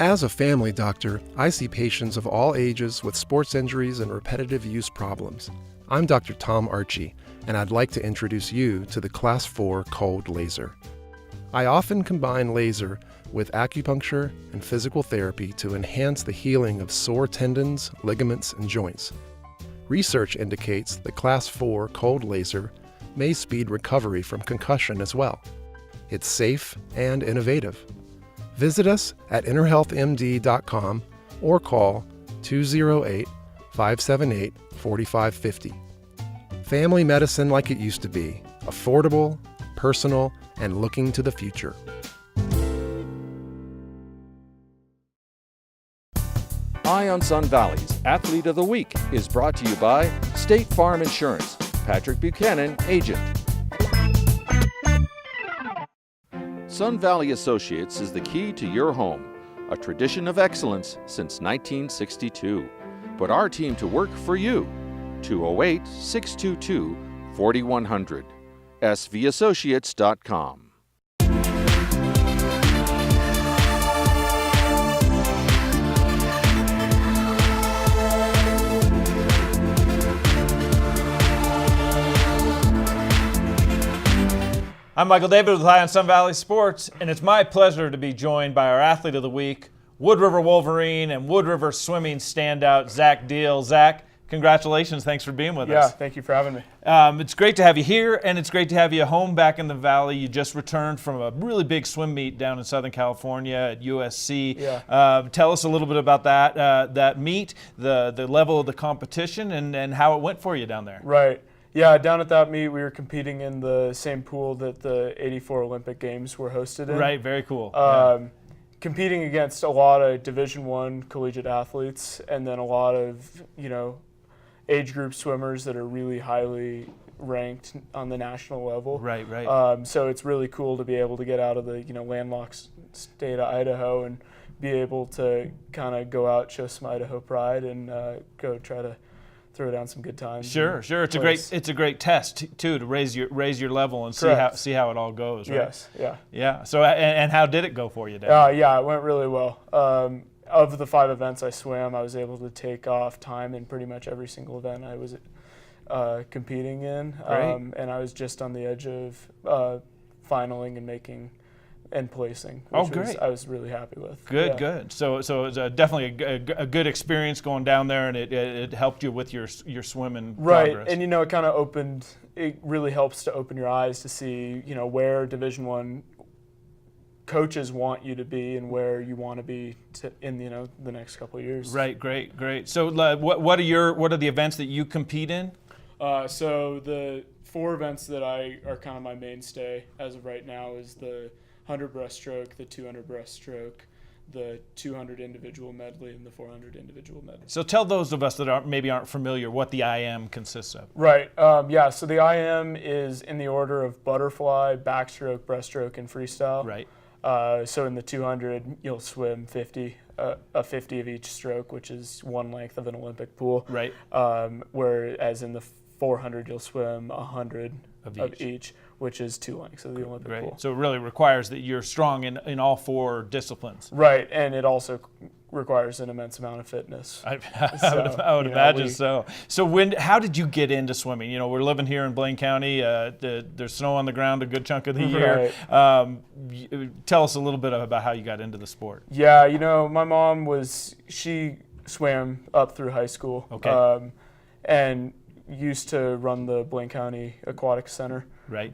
As a family doctor, I see patients of all ages with sports injuries and repetitive use problems. I'm Dr. Tom Archie, and I'd like to introduce you to the Class 4 cold laser. I often combine laser with acupuncture and physical therapy to enhance the healing of sore tendons, ligaments, and joints. Research indicates the Class 4 cold laser may speed recovery from concussion as well. It's safe and innovative. Visit us at innerhealthmd.com or call 208-578-4550. Family medicine like it used to be, affordable, personal, and looking to the future. Eye on Sun Valley's Athlete of the Week is brought to you by State Farm Insurance. Patrick Buchanan, agent. Sun Valley Associates is the key to your home, a tradition of excellence since 1962. Put our team to work for you. 208-622-4100. svassociates.com. I'm Michael David with Eye on Sun Valley Sports, and it's my pleasure to be joined by our Athlete of the Week, Wood River Wolverine and Wood River swimming standout, Zach Deal. Zach, congratulations. Thanks for being with us. Yeah, thank you for having me. It's great to have you here, and it's great to have you home back in the Valley. You just returned from a really big swim meet down in Southern California at USC. Yeah. Tell us a little bit about that meet, the level of the competition, and how it went for you down there. Right. Yeah, down at that meet, we were competing in the same pool that the '84 Olympic Games were hosted in. Right, very cool. Competing against a lot of Division I collegiate athletes, and then a lot of, age group swimmers that are really highly ranked on the national level. Right, right. So it's really cool to be able to get out of the, landlocked state of Idaho and be able to kind of go out, show some Idaho pride, and go try to throw down some good times. Sure. It's a great test too, to raise your level and see how it all goes. Right? Yes. Yeah. Yeah. So and how did it go for you, Dad? Yeah, it went really well. Of the 5 events I swam, I was able to take off time in pretty much every single event I was competing in. And I was just on the edge of finaling and placing, which I was really happy with. Good. So it was definitely a good experience going down there, and it helped you with your swimming progress. Right, and it really helps to open your eyes to see, where Division I coaches want you to be and where you want to be in the next couple of years. Right, great. So what are the events that you compete in? So the 4 events that are kind of my mainstay as of right now is the 100 breaststroke, the 200 breaststroke, the 200 individual medley, and the 400 individual medley. So tell those of us that aren't familiar what the IM consists of. Right. So the IM is in the order of butterfly, backstroke, breaststroke, and freestyle. Right. So in the 200, you'll swim 50 of each stroke, which is one length of an Olympic pool. Right. Whereas in the 400, you'll swim 100 of each, which is 2 lengths of the Olympic pool. So it really requires that you're strong in all 4 disciplines. Right, and it also requires an immense amount of fitness. I would imagine so. So how did you get into swimming? We're living here in Blaine County. There's snow on the ground a good chunk of the year. Right. Tell us a little bit about how you got into the sport. Yeah, my mom she swam up through high school. Okay. And used to run the Blaine County Aquatic Center. Right.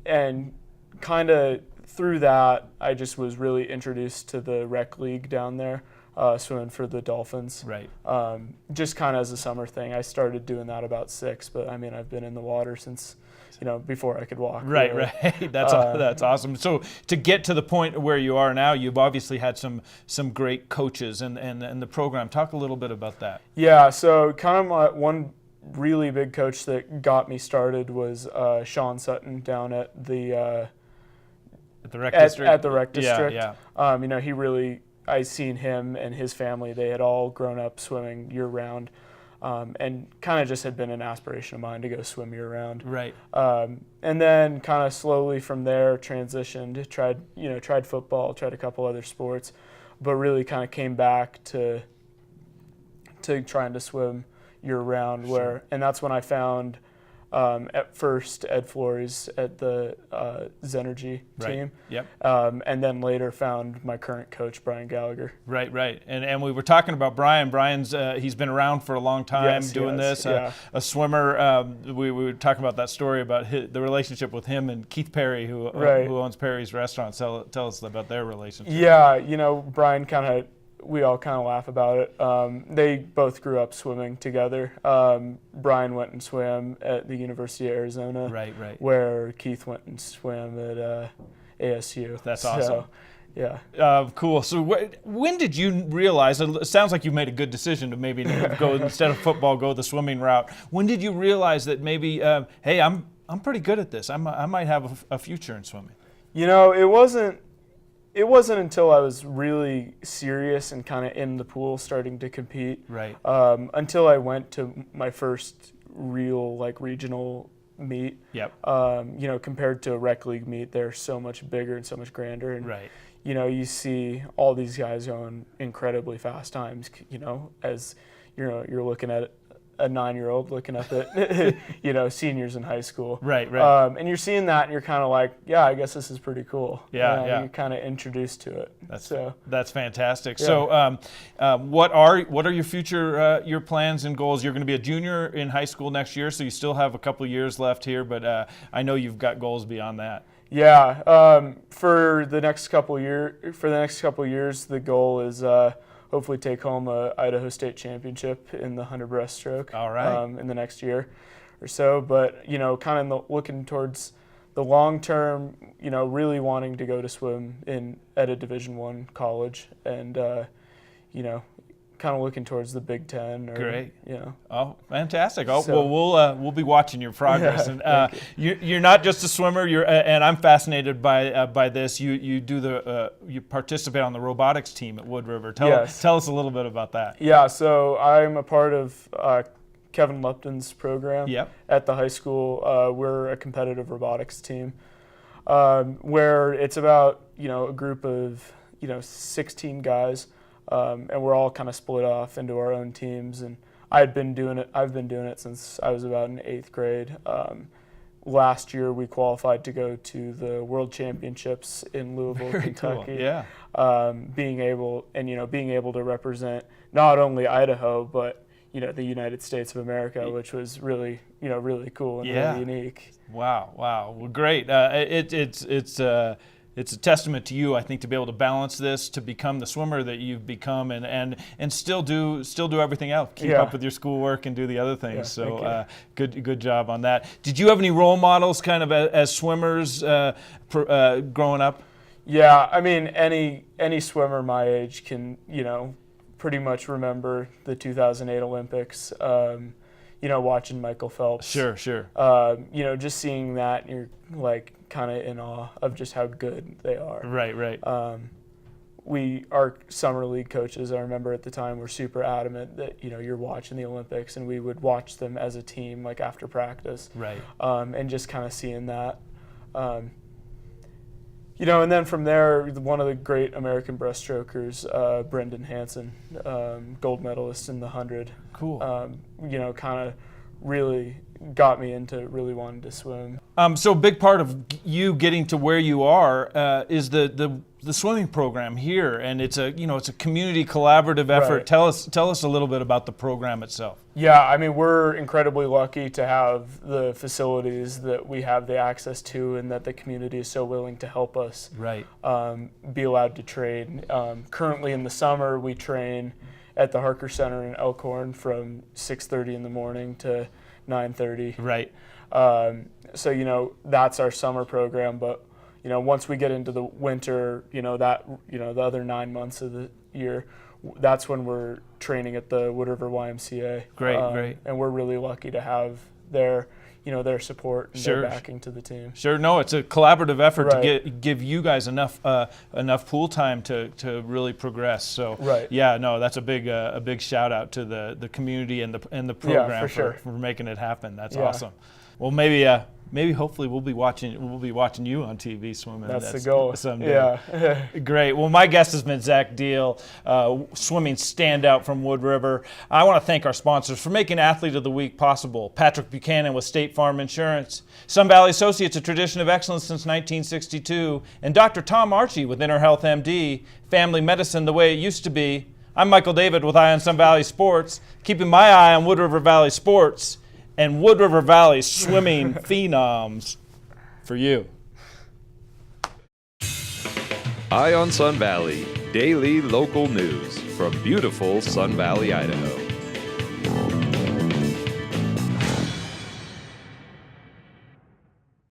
And kind of through that, I just was really introduced to the rec league down there, swimming for the Dolphins. Right. Just kind of as a summer thing. I started doing that about 6, but I've been in the water since, before I could walk. Right, really. right. That's awesome. So to get to the point where you are now, you've obviously had some great coaches and the program. Talk a little bit about that. Yeah, so kind of one really big coach that got me started was Sean Sutton down at the rec district. At the rec district. Yeah. He really, I seen him and his family. They had all grown up swimming year round, and kind of just had been an aspiration of mine to go swim year round. Right. And then kind of slowly from there transitioned. Tried football. Tried a couple other sports. but really kind of came back to trying to swim year round. And that's when I found at first Ed Flores at the Zenergy team. Yep. And then later found my current coach, Brian Gallagher. Right. And we were talking about Brian. Brian's he's been around for a long time doing this. Yeah. A swimmer. We were talking about that story about the relationship with him and Keith Perry, who owns Perry's Restaurant. Tell us about their relationship. Yeah, Brian we all kind of laugh about it. They both grew up swimming together. Brian went and swam at the University of Arizona, right, where Keith went and swam at ASU. That's awesome. Yeah. Cool. So when did you realize, it sounds like you made a good decision to maybe go, instead of football, go the swimming route. When did you realize that maybe, hey, I'm pretty good at this. I might have a future in swimming? It wasn't until I was really serious and kind of in the pool starting to compete, right? Until I went to my first real regional meet. Yep. Compared to a rec league meet, they're so much bigger and so much grander. And, right. You see all these guys going incredibly fast times, as you're looking at a 9-year-old looking up at, seniors in high school. Right. And you're seeing that and you're kind of like, yeah, I guess this is pretty cool. Yeah. You're kind of introduced to it. That's fantastic. Yeah. So what are your future, your plans and goals? You're going to be a junior in high school next year, so you still have a couple years left here, but I know you've got goals beyond that. Yeah. For the next couple years, the goal is, hopefully take home a Idaho State championship in the 100 breaststroke. All right. In the next year or so. But, kind of looking towards the long term, really wanting to go to swim at a Division I college and, kind of looking towards the Big Ten. Great. Yeah. Oh, fantastic. We'll be watching your progress. Yeah, and you're not just a swimmer. And I'm fascinated by this. You you participate on the robotics team at Wood River. Tell us a little bit about that. Yeah. So I'm a part of Kevin Lupton's program. Yep. At the high school. We're a competitive robotics team, where it's about a group of 16 guys. And we're all kind of split off into our own teams. And I've been doing it since I was about in 8th grade. Last year we qualified to go to the World Championships in Louisville, Very Kentucky. Cool. Yeah. Being able to represent not only Idaho but the United States of America, which was really really cool and really unique. Wow. Well, great. It's a testament to you, I think, to be able to balance this, to become the swimmer that you've become, and still do everything else. Keep up with your schoolwork and do the other things. Yeah, so good job on that. Did you have any role models, kind of as swimmers, growing up? Yeah, I mean, any swimmer my age can pretty much remember the 2008 Olympics. Watching Michael Phelps. Sure. Just seeing that, you're kind of in awe of just how good they are. Right. Our summer league coaches, I remember at the time, were super adamant that you're watching the Olympics, and we would watch them as a team after practice. Right. And just kind of seeing that. And then from there, one of the great American breaststrokers, Brendan Hansen, gold medalist in the 100. Cool. Kind of really got me into really wanting to swim. So a big part of you getting to where you are is the swimming program here, and it's a community collaborative effort. Right. Tell us a little bit about the program itself. Yeah, I mean, we're incredibly lucky to have the facilities that we have the access to, and that the community is so willing to help us. Right. Be allowed to train. Currently in the summer, we train at the Harker Center in Elkhorn from 6:30 in the morning to 9:30. Right. So that's our summer program, but once we get into the winter, the other 9 months of the year, that's when we're training at the Wood River YMCA. Great. And we're really lucky to have their support and Sure. their backing to the team. Sure. No, it's a collaborative effort Right. to give you guys enough pool time to really progress. So Right. yeah, no, that's a big shout out to the community and the program for sure. for making it happen. That's Yeah. awesome. Well, maybe maybe hopefully we'll be watching you on TV swimming. That's the goal. Someday. Yeah. Great. Well, my guest has been Zach Deal, swimming standout from Wood River. I want to thank our sponsors for making Athlete of the Week possible. Patrick Buchanan with State Farm Insurance, Sun Valley Associates, a tradition of excellence since 1962, and Dr. Tom Archie with Inner Health MD, family medicine the way it used to be. I'm Michael David with Eye on Sun Valley Sports, keeping my eye on Wood River Valley sports and Wood River Valley swimming phenoms for you. Eye on Sun Valley, daily local news from beautiful Sun Valley, Idaho.